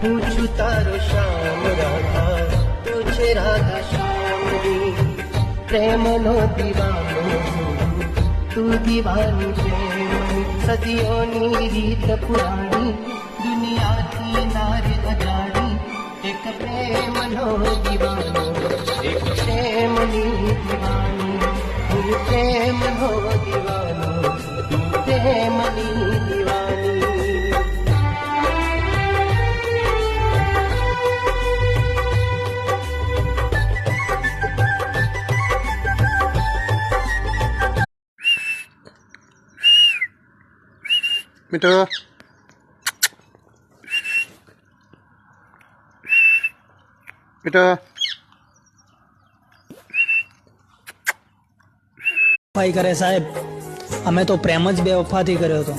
पूछू तारो श्याम राधा तुझे राधा श्यामनी प्रेमनो दीवानो तू दीवानी प्रेमनी सदियोनी रीत पुराणी दुनियाथी नारी अजाणी एक प्रेमनो दीवानो एक प्रेमनी दीवानी प्रेमनो दीवानो प्रेमनी दीवानी मिठो मिठो ભાઈ કરે સાહેબ, અમે તો પ્રેમ જ બેવફાથી કર્યો હતો.